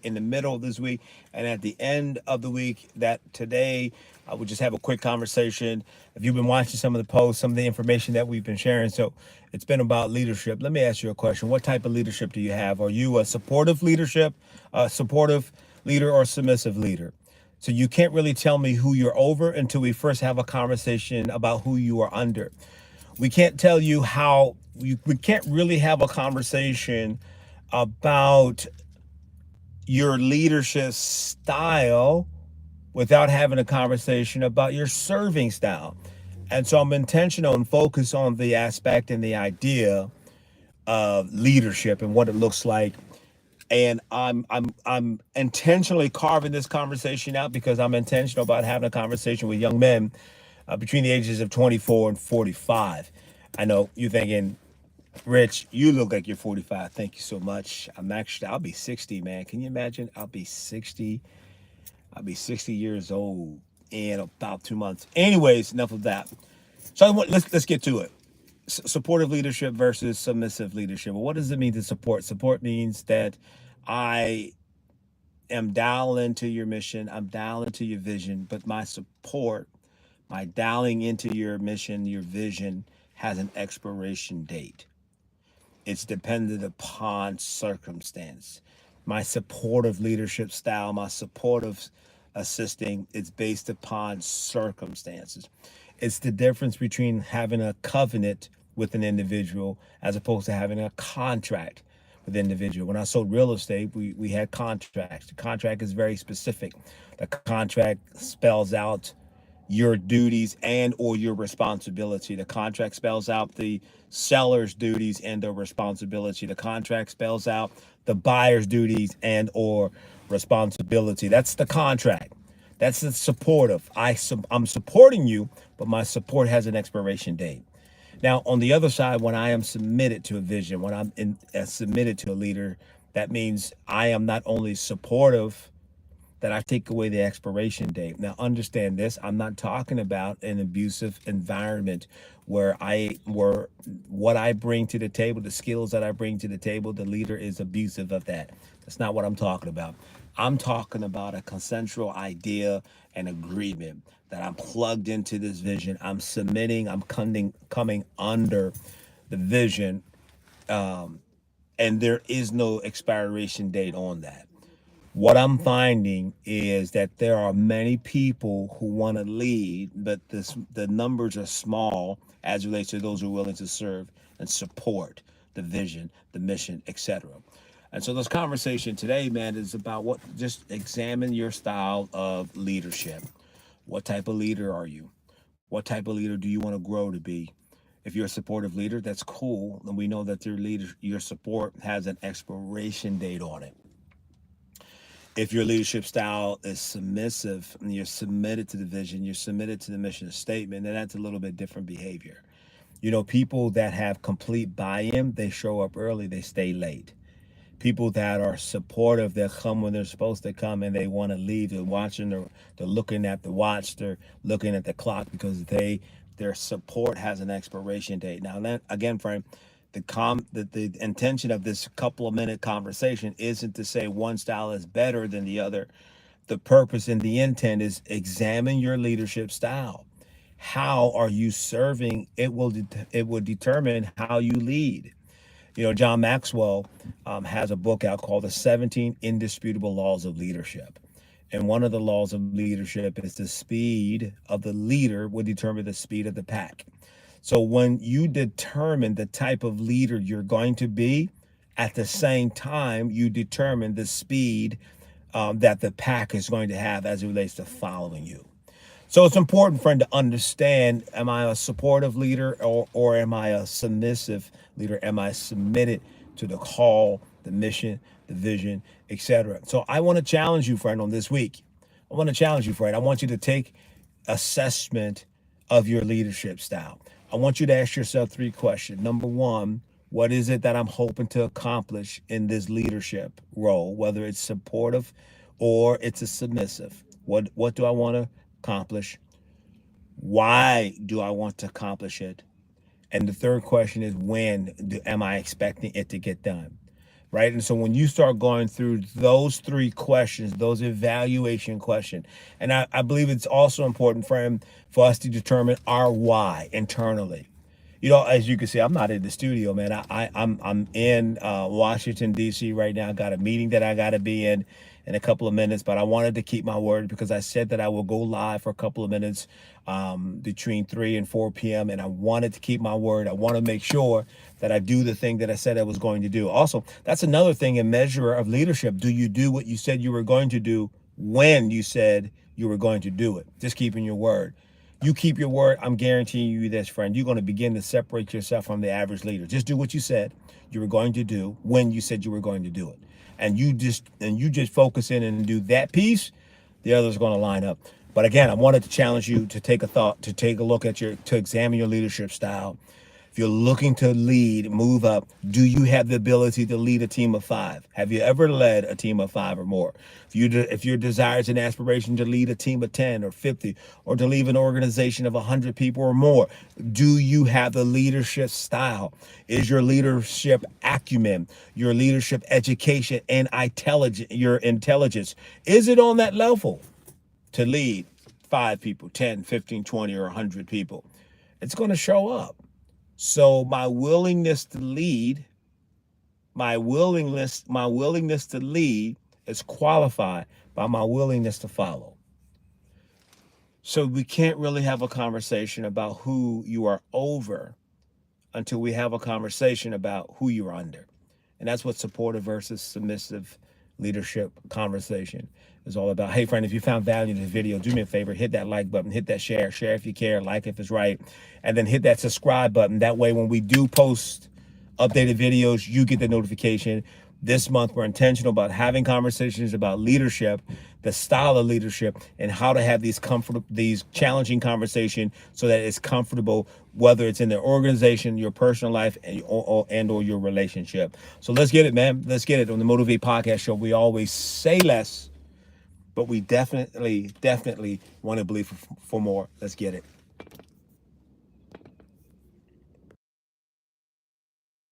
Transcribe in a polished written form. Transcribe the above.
in the middle of this week, and at the end of the week. That today I would just have a quick conversation. If you've been watching some of the posts, some of the information that we've been sharing, so it's been about leadership. Let me ask you a question. What type of leadership do you have? Are you a supportive leadership, a supportive leader, or submissive leader? So you can't really tell me who you're over until we first have a conversation about who you are under. We can't tell you how we can't really have a conversation about your leadership style without having a conversation about your serving style. And so I'm intentional and focused on the aspect and the idea of leadership and what it looks like. And I'm intentionally carving this conversation out because I'm intentional about having a conversation with young men between the ages of 24 and 45. I know you're thinking, Rich, you look like you're 45. Thank you so much. I'll be 60, man. Can you imagine? I'll be 60. I'll be 60 years old in about 2 months. Anyways, enough of that. So let's get to it. Supportive leadership versus submissive leadership. Well, what does it mean to support? Support means that I am dialed into your mission. I'm dialed into your vision, but my support, my dialing into your mission, your vision has an expiration date. It's dependent upon circumstance. My supportive leadership style, my supportive assisting, it's based upon circumstances. It's the difference between having a covenant with an individual as opposed to having a contract with the individual. When I sold real estate, we had contracts. The contract is very specific. The contract spells out your duties and or your responsibility. The contract spells out the seller's duties and their responsibility. The contract spells out the buyer's duties and or responsibility. That's the contract. That's the supportive. I'm supporting you, but my support has an expiration date. Now, on the other side, when I am submitted to a vision, when submitted to a leader, that means I am not only supportive, that I take away the expiration date. Now, understand this, I'm not talking about an abusive environment where what I bring to the table, the skills that I bring to the table, the leader is abusive of that. That's not what I'm talking about. I'm talking about a consensual idea and agreement that I'm plugged into this vision. I'm submitting, I'm coming under the vision, and there is no expiration date on that. What I'm finding is that there are many people who want to lead, but the numbers are small as it relates to those who are willing to serve and support the vision, the mission, etc. And so this conversation today, man, is about just examine your style of leadership. What type of leader are you? What type of leader do you want to grow to be? If you're a supportive leader, that's cool. And we know that your support has an expiration date on it. If your leadership style is submissive and you're submitted to the vision, you're submitted to the mission statement, then that's a little bit different behavior. People that have complete buy-in, they show up early, they stay late. People that are supportive, they come when they're supposed to come and they want to leave. They're looking at the watch, they're looking at the clock because their support has an expiration date. Now, again, friend, the intention of this couple of minute conversation isn't to say one style is better than the other. The purpose and the intent is examine your leadership style. How are you serving? It will determine how you lead. John Maxwell has a book out called The 17 Indisputable Laws of Leadership. And one of the laws of leadership is the speed of the leader will determine the speed of the pack. So when you determine the type of leader you're going to be, at the same time, you determine the speed that the pack is going to have as it relates to following you. So it's important, friend, to understand, am I a supportive leader or am I a submissive leader? Am I submitted to the call, the mission, the vision, etc.? So I want to challenge you, friend, on this week. I want to challenge you, friend. I want you to take assessment of your leadership style. I want you to ask yourself 3 questions. Number 1, what is it that I'm hoping to accomplish in this leadership role, whether it's supportive or it's a submissive? What do I want to accomplish? Why do I want to accomplish it? And the third question is, when am I expecting it to get done? right? And so when you start going through those three questions, those evaluation questions, and I believe it's also important for us to determine our why internally. You know, as you can see, I'm not in the studio, man. I'm in Washington D.C. right now. I got a meeting that I got to be in a couple of minutes, but I wanted to keep my word because I said that I will go live for a couple of minutes between 3 and 4 p.m. and I wanted to keep my word. I want to make sure that I do the thing that I said I was going to do. Also, that's another thing, a measure of leadership. Do you do what you said you were going to do when you said you were going to do it? Just keeping your word. You keep your word, I'm guaranteeing you this, friend. You're going to begin to separate yourself from the average leader. Just do what you said you were going to do when you said you were going to do it. And you just focus in and do that piece, the others are going to line up. But again, I wanted to challenge you to take a look at to examine your leadership style. If you're looking to lead, move up, do you have the ability to lead a team of 5? Have you ever led a team of 5 or more? If your desire is an aspiration to lead a team of 10 or 50 or to lead an organization of 100 people or more, do you have the leadership style? Is your leadership acumen, your leadership education and your intelligence, is it on that level to lead 5 people, 10, 15, 20, or 100 people? It's going to show up. So my willingness to lead is qualified by my willingness to follow. So we can't really have a conversation about who you are over until we have a conversation about who you're under. And that's what supportive versus submissive leadership conversation is all about. Hey, friend, if you found value in this video, do me a favor, hit that like button, hit that share if you care, like if it's right, and then hit that subscribe button. That way, when we do post updated videos, you get the notification. This month, we're intentional about having conversations about leadership, the style of leadership, and how to have these challenging conversations so that it's comfortable, whether it's in the organization, your personal life, or your relationship. So let's get it, man. Let's get it. On the Motivate Podcast Show, we always say less, but we definitely want to believe for more. Let's get it.